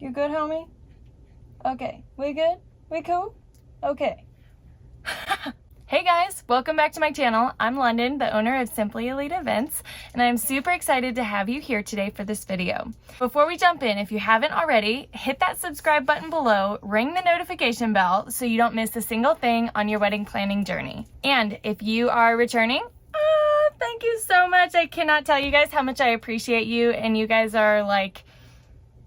You good, homie? Okay, we good? We cool? Okay. Hey guys, welcome back to my channel. I'm London, the owner of Simply Elite Events, and I'm super excited to have you here today for this video. Before we jump in, if you haven't already, hit that subscribe button below, ring the notification bell so you don't miss a single thing on your wedding planning journey. And if you are returning, thank you so much. I cannot tell you guys how much I appreciate you, and you guys are like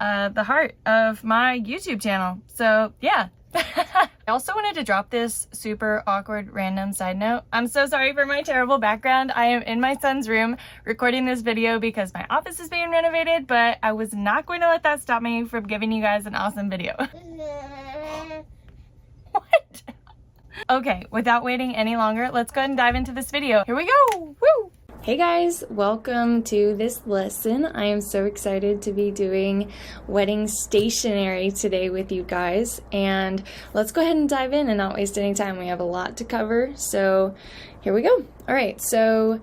the heart of my YouTube channel. So yeah. I also wanted to drop this super awkward random side note. I'm so sorry for my terrible background. I am in my son's room recording this video because my office is being renovated, but I was not going to let that stop me from giving you guys an awesome video. What? Okay, without waiting any longer, let's go ahead and dive into this video. Here we go! Woo! Hey guys, welcome to this lesson. I am so excited to be doing wedding stationery today with you guys, and let's go ahead and dive in and not waste any time. We have a lot to cover, so here we go. All right, so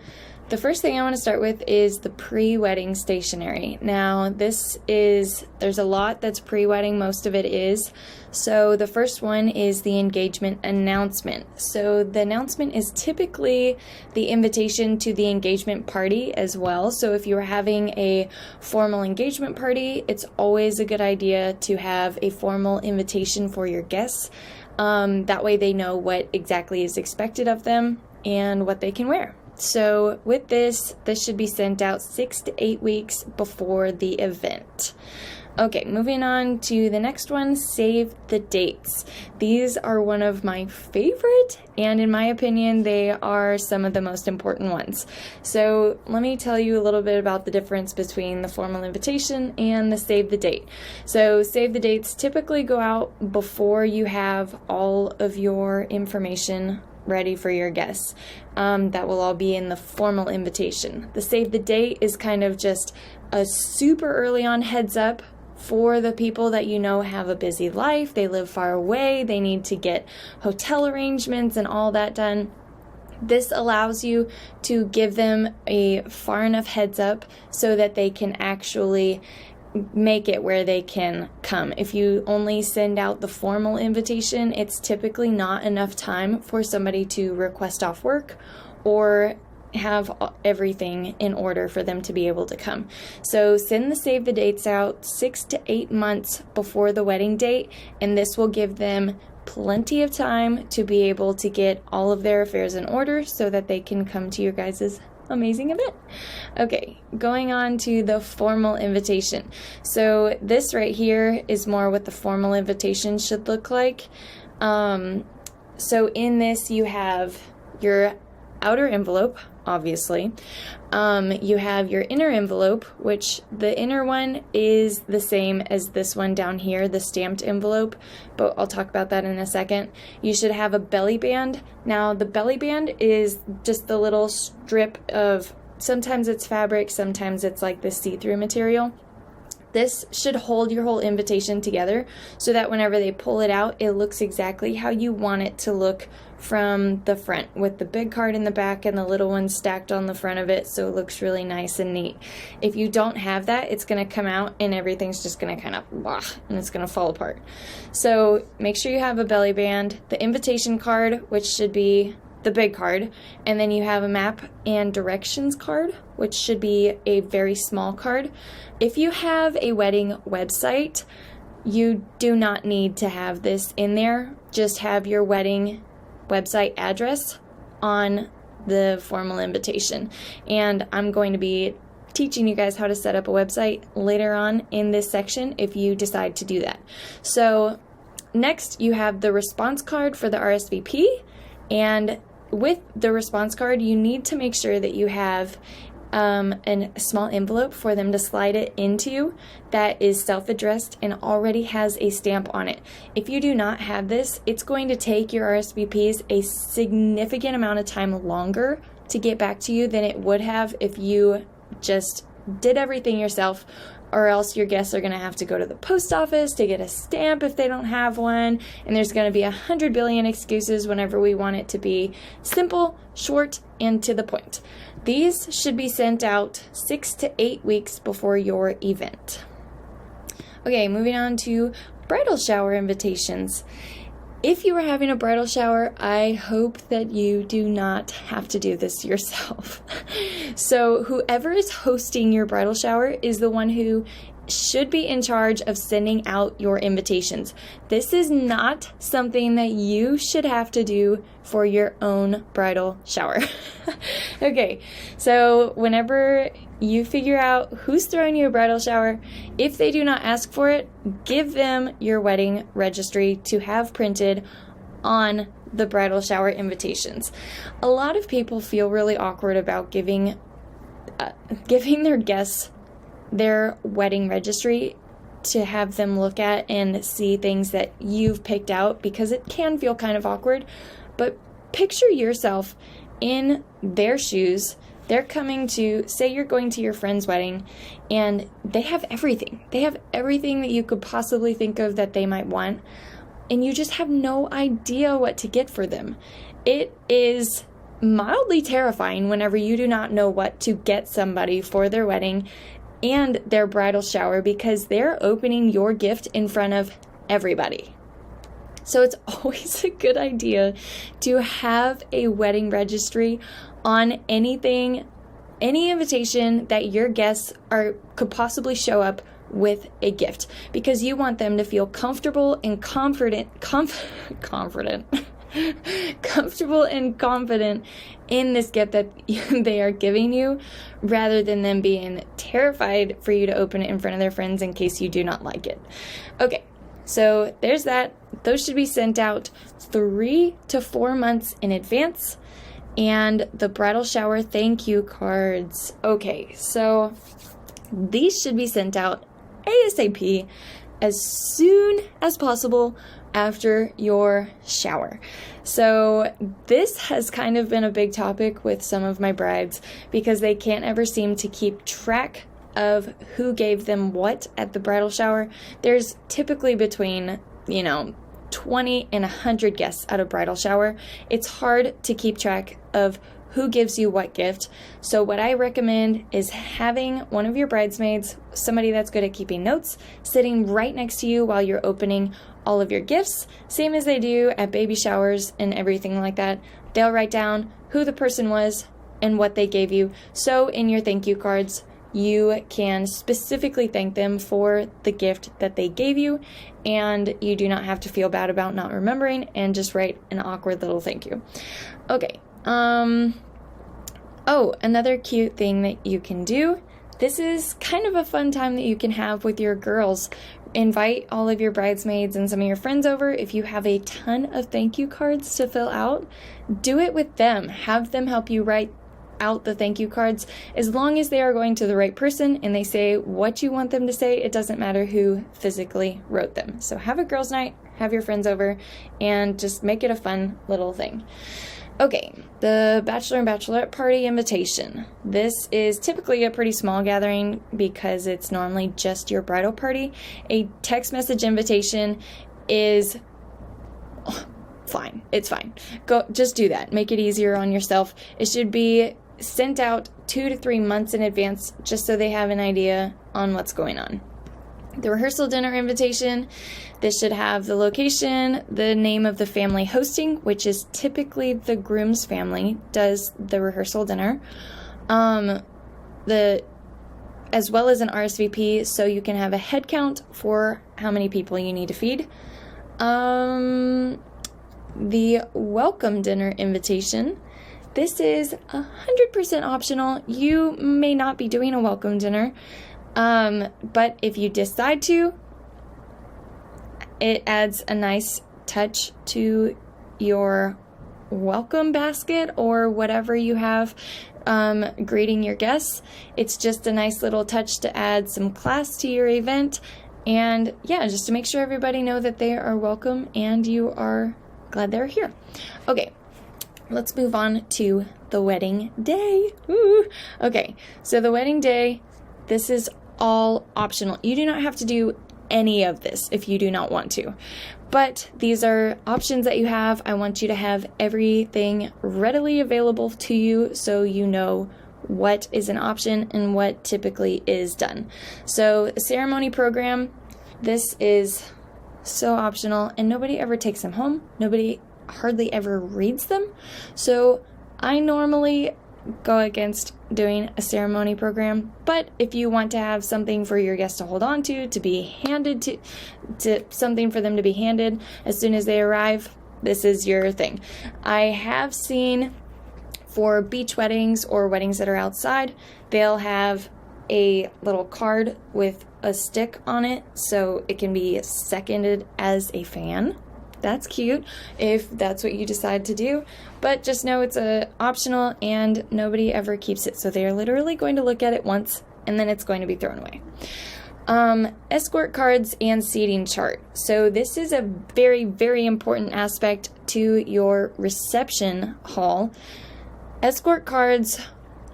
the first thing I want to start with is the pre-wedding stationery. Now there's a lot that's pre-wedding, most of it is. So the first one is the engagement announcement. So the announcement is typically the invitation to the engagement party as well. So if you're having a formal engagement party, it's always a good idea to have a formal invitation for your guests. That way they know what exactly is expected of them and what they can wear. So with this should be sent out 6 to 8 weeks before the event. Okay, moving on to the next one, save the dates. These are one of my favorite, and in my opinion, they are some of the most important ones. So let me tell you a little bit about the difference between the formal invitation and the save the date. So save the dates typically go out before you have all of your information ready for your guests. That will all be in the formal invitation. The save the date is kind of just a super early on heads up for the people that you know have a busy life, they live far away, they need to get hotel arrangements and all that done. This allows you to give them a far enough heads up so that they can actually make it where they can come. If you only send out the formal invitation, it's typically not enough time for somebody to request off work or have everything in order for them to be able to come. So send the save the dates out 6 to 8 months before the wedding date, and this will give them plenty of time to be able to get all of their affairs in order so that they can come to your guys' amazing event. Okay, going on to the formal invitation. So this right here is more what the formal invitation should look like. So in this you have your outer envelope, obviously. You have your inner envelope, which the inner one is the same as this one down here, the stamped envelope, but I'll talk about that in a second. You should have a belly band. Now the belly band is just the little strip of, sometimes it's fabric, sometimes it's like this see-through material. This should hold your whole invitation together so that whenever they pull it out, it looks exactly how you want it to look from the front, with the big card in the back and the little one stacked on the front of it, so it looks really nice and neat. If you don't have that, it's going to come out and everything's just going to kind of blah, and it's going to fall apart. So make sure you have a belly band, the invitation card, which should be the big card, and then you have a map and directions card, which should be a very small card. If you have a wedding website, you do not need to have this in there. Just have your wedding website address on the formal invitation. And I'm going to be teaching you guys how to set up a website later on in this section if you decide to do that. So next you have the response card for the RSVP, and with the response card you need to make sure that you have a small envelope for them to slide it into that is self-addressed and already has a stamp on it. If you do not have this, it's going to take your RSVPs a significant amount of time longer to get back to you than it would have if you just did everything yourself, or else your guests are going to have to go to the post office to get a stamp if they don't have one, and there's going to be 100 billion excuses whenever we want it to be simple, short, and to the point. These should be sent out 6 to 8 weeks before your event. Okay, moving on to bridal shower invitations. If you are having a bridal shower, I hope that you do not have to do this yourself. So whoever is hosting your bridal shower is the one who should be in charge of sending out your invitations. This is not something that you should have to do for your own bridal shower. Okay, so whenever you figure out who's throwing you a bridal shower, if they do not ask for it, give them your wedding registry to have printed on the bridal shower invitations. A lot of people feel really awkward about giving their guests their wedding registry to have them look at and see things that you've picked out, because it can feel kind of awkward. But picture yourself in their shoes. They're coming to, say you're going to your friend's wedding, and they have everything. They have everything that you could possibly think of that they might want, and you just have no idea what to get for them. It is mildly terrifying whenever you do not know what to get somebody for their wedding and their bridal shower, because they're opening your gift in front of everybody. So it's always a good idea to have a wedding registry on anything, any invitation that your guests could possibly show up with a gift, because you want them to feel comfortable and comfortable and confident in this gift that they are giving you, rather than them being terrified for you to open it in front of their friends in case you do not like it. Okay, so there's that. Those should be sent out 3 to 4 months in advance. And the bridal shower thank you cards. Okay, so these should be sent out ASAP, as soon as possible after your shower. So this has kind of been a big topic with some of my brides, because they can't ever seem to keep track of who gave them what at the bridal shower. There's typically between, 20 and 100 guests at a bridal shower. It's hard to keep track of who gives you what gift. So what I recommend is having one of your bridesmaids, somebody that's good at keeping notes, sitting right next to you while you're opening all of your gifts, same as they do at baby showers and everything like that. They'll write down who the person was and what they gave you. So in your thank you cards, you can specifically thank them for the gift that they gave you, and you do not have to feel bad about not remembering and just write an awkward little thank you. Okay. Oh, another cute thing that you can do. This is kind of a fun time that you can have with your girls. Invite all of your bridesmaids and some of your friends over. If you have a ton of thank you cards to fill out, do it with them. Have them help you write out the thank you cards. As long as they are going to the right person and they say what you want them to say, it doesn't matter who physically wrote them. So have a girls' night, have your friends over, and just make it a fun little thing. Okay, the bachelor and bachelorette party invitation. This is typically a pretty small gathering because it's normally just your bridal party. A text message invitation is fine. It's fine. Just do that. Make it easier on yourself. It should be sent out 2 to 3 months in advance, just so they have an idea on what's going on. The rehearsal dinner invitation, this should have the location, the name of the family hosting, which is typically the groom's family does the rehearsal dinner, as well as an RSVP, so you can have a head count for how many people you need to feed. The welcome dinner invitation. This is 100% optional. You may not be doing a welcome dinner, but if you decide to, it adds a nice touch to your welcome basket or whatever you have greeting your guests. It's just a nice little touch to add some class to your event, and yeah, just to make sure everybody know that they are welcome and you are glad they're here. Okay, let's move on to the wedding day. Woo! Okay, so the wedding day, this is all optional. You do not have to do any of this if you do not want to, but these are options that you have. I want you to have everything readily available to you so you know what is an option and what typically is done. So a ceremony program, This is so optional, and nobody ever takes them home. Nobody hardly ever reads them. So I normally go against doing a ceremony program, but if you want to have something for your guests to hold on to be handed to something for them to be handed as soon as they arrive, this is your thing. I have seen for beach weddings or weddings that are outside, they'll have a little card with a stick on it so it can be seconded as a fan. That's cute if that's what you decide to do, but just know it's optional and nobody ever keeps it. So they're literally going to look at it once and then it's going to be thrown away. Escort cards and seating chart. So this is a very, very important aspect to your reception hall. Escort cards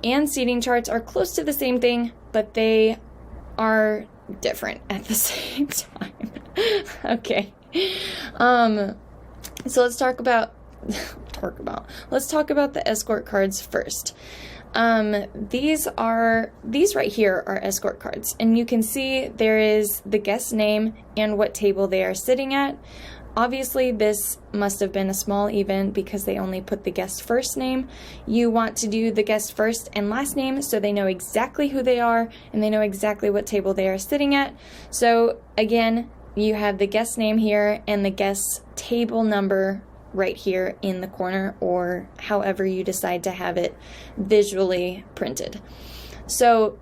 and seating charts are close to the same thing, but they are different at the same time. Okay. So let's talk about the escort cards first. These right here are escort cards, and you can see there is the guest name and what table they are sitting at. Obviously, this must have been a small event because they only put the guest first name. You want to do the guest first and last name so they know exactly who they are and they know exactly what table they are sitting at. So again, you have the guest name here and the guest table number right here in the corner, or however you decide to have it visually printed. So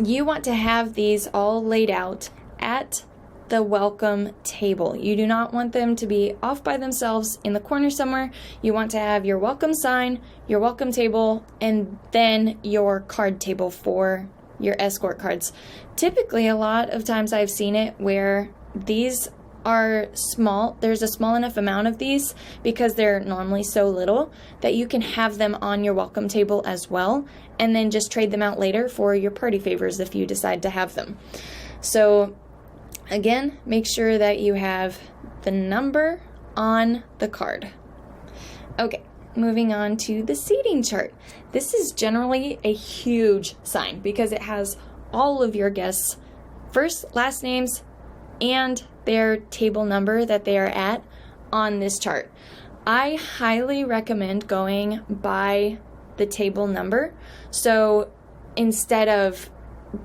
you want to have these all laid out at the welcome table. You do not want them to be off by themselves in the corner somewhere. You want to have your welcome sign, your welcome table, and then your card table for your escort cards. Typically, a lot of times I've seen it where these are small. There's a small enough amount of these because they're normally so little that you can have them on your welcome table as well, and then just trade them out later for your party favors if you decide to have them. So again, make sure that you have the number on the card. Okay, moving on to the seating chart. This is generally a huge sign because it has all of your guests' first, last names, and their table number that they are at on this chart. I highly recommend going by the table number. So instead of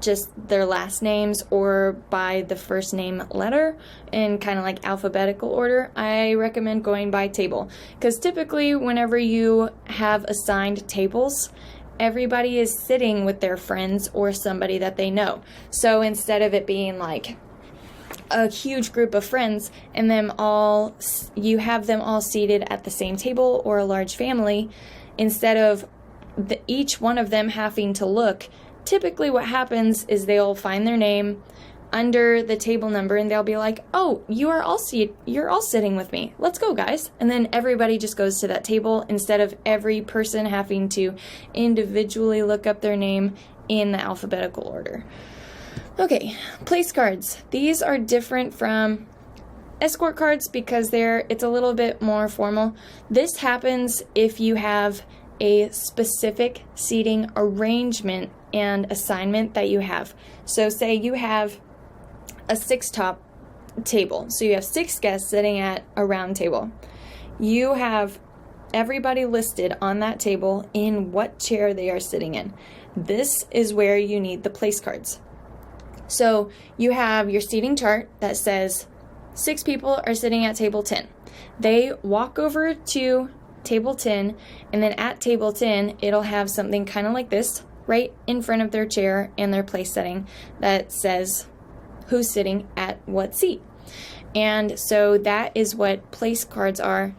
just their last names or by the first name letter in kind of like alphabetical order, I recommend going by table, because typically whenever you have assigned tables, everybody is sitting with their friends or somebody that they know. So instead of it being like a huge group of friends and you have them all seated at the same table, or a large family, instead of each one of them having to look, typically what happens is they'll find their name under the table number and they'll be like, oh, you're all sitting with me. Let's go, guys. And then everybody just goes to that table instead of every person having to individually look up their name in the alphabetical order. Okay, place cards. These are different from escort cards because it's a little bit more formal. This happens if you have a specific seating arrangement and assignment that you have. So say you have a 6-top table. So you have 6 guests sitting at a round table. You have everybody listed on that table in what chair they are sitting in. This is where you need the place cards. So you have your seating chart that says 6 people are sitting at table 10. They walk over to table 10, and then at table 10, it'll have something kind of like this right in front of their chair and their place setting that says who's sitting at what seat. And so that is what place cards are.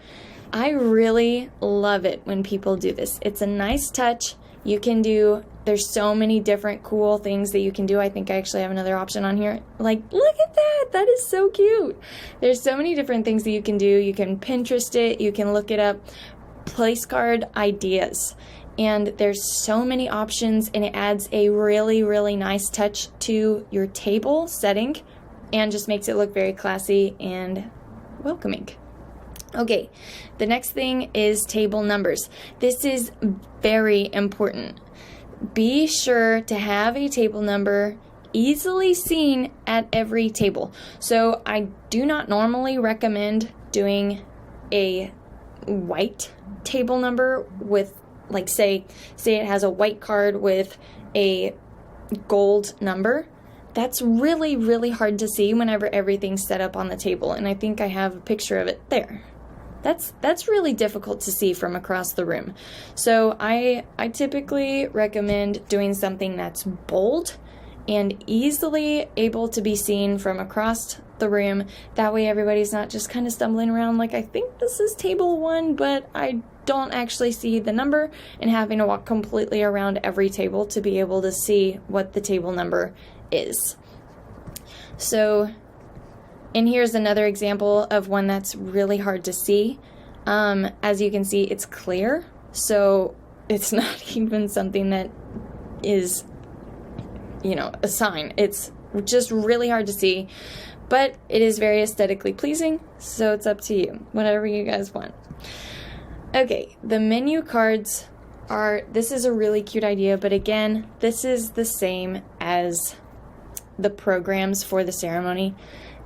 I really love it when people do this. It's a nice touch. There's so many different cool things that you can do. I think I actually have another option on here. Like, look at that. That is so cute. There's so many different things that you can do. You can Pinterest it. You can look it up. Place card ideas. And there's so many options, and it adds a really, really nice touch to your table setting and just makes it look very classy and welcoming. Okay, the next thing is table numbers. This is very important. Be sure to have a table number easily seen at every table. So I do not normally recommend doing a white table number with, like, say it has a white card with a gold number. That's really, really hard to see whenever everything's set up on the table, and I think I have a picture of it there. That's really difficult to see from across the room. So I typically recommend doing something that's bold and easily able to be seen from across the room. That way everybody's not just kind of stumbling around like, I think this is table 1, but I don't actually see the number, and having to walk completely around every table to be able to see what the table number is. So, and here's another example of one that's really hard to see. As you can see, it's clear, so it's not even something that is, you know, a sign. It's just really hard to see, but it is very aesthetically pleasing, so it's up to you, whatever you guys want. Okay, the menu cards this is a really cute idea, but again, this is the same as the programs for the ceremony.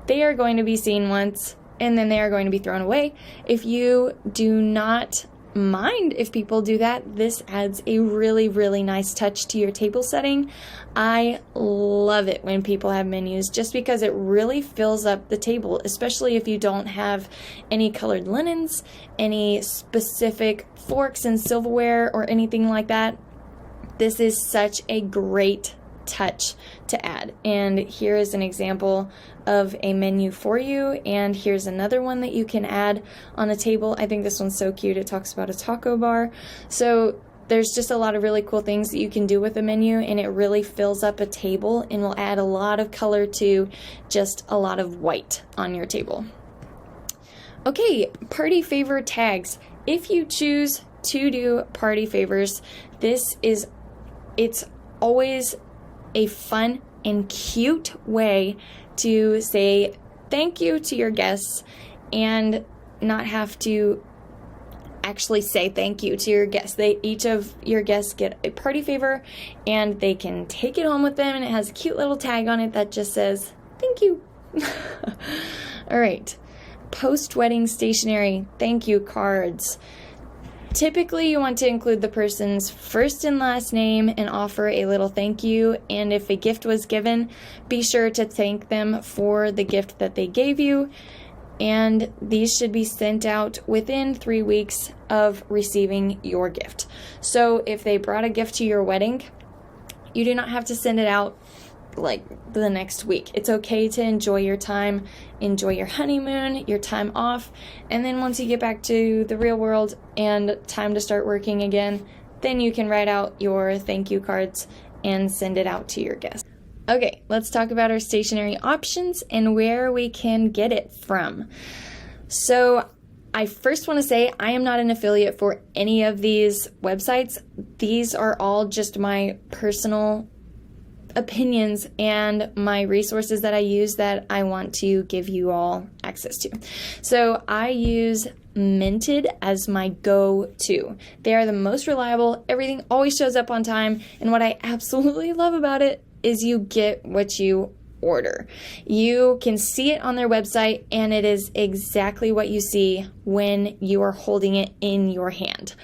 They are going to be seen once, and then they are going to be thrown away. If you do not mind if people do that, this adds a really, really nice touch to your table setting. I love it when people have menus, just because it really fills up the table, especially if you don't have any colored linens, any specific forks and silverware or anything like that. This is such a great touch to add. And here is an example of a menu for you, and here's another one that you can add on a table. I think this one's so cute. It talks about a taco bar. So there's just a lot of really cool things that you can do with a menu, and it really fills up a table and will add a lot of color to just a lot of white on your table. Okay, party favor tags. If you choose to do party favors, it's always a fun and cute way to say thank you to your guests and not have to actually say thank you to your guests. Each of your guests get a party favor, and they can take it home with them, and it has a cute little tag on it that just says thank you. All right, post-wedding stationery thank you cards. Typically, you want to include the person's first and last name and offer a little thank you. And if a gift was given, be sure to thank them for the gift that they gave you. And these should be sent out within 3 weeks of receiving your gift. So if they brought a gift to your wedding, you do not have to send it out like the next week. It's okay to enjoy your time, enjoy your honeymoon, your time off, and then once you get back to the real world and time to start working again, then you can write out your thank you cards and send it out to your guests. Okay, let's talk about our stationery options and where we can get it from. So I first want to say I am not an affiliate for any of these websites. These are all just my personal opinions and my resources that I use that I want to give you all access to. So I use Minted as my go-to. They are the most reliable. Everything always shows up on time, and what I absolutely love about it is you get what you order. You can see it on their website, and it is exactly what you see when you are holding it in your hand.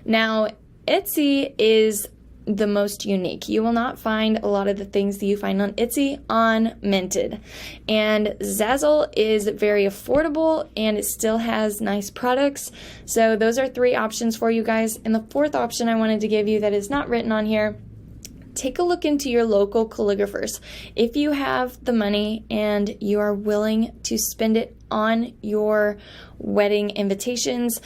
Now, Etsy is the most unique. You will not find a lot of the things that you find on Etsy on Minted. And Zazzle is very affordable, and it still has nice products. So those are 3 options for you guys. And the 4th option I wanted to give you that is not written on here, take a look into your local calligraphers. If you have the money and you are willing to spend it on your wedding invitations,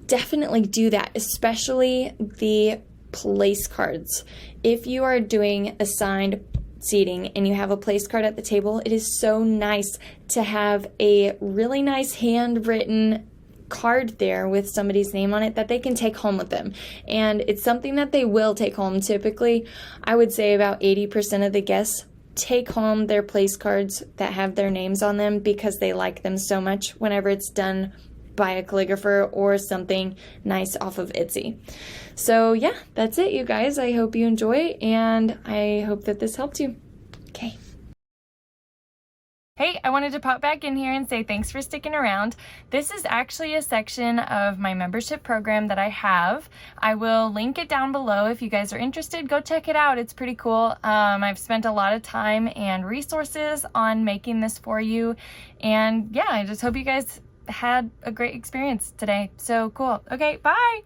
definitely do that, especially the place cards. If you are doing assigned seating and you have a place card at the table, it is so nice to have a really nice handwritten card there with somebody's name on it that they can take home with them. And it's something that they will take home. Typically, I would say about 80% of the guests take home their place cards that have their names on them because they like them so much whenever it's done by a calligrapher or something nice off of Etsy. So yeah, that's it, you guys. I hope you enjoy, and I hope that this helped you. Okay. Hey, I wanted to pop back in here and say thanks for sticking around. This is actually a section of my membership program that I have. I will link it down below if you guys are interested. Go check it out. It's pretty cool. I've spent a lot of time and resources on making this for you. And yeah, I just hope you guys had a great experience today. So cool. Okay, bye.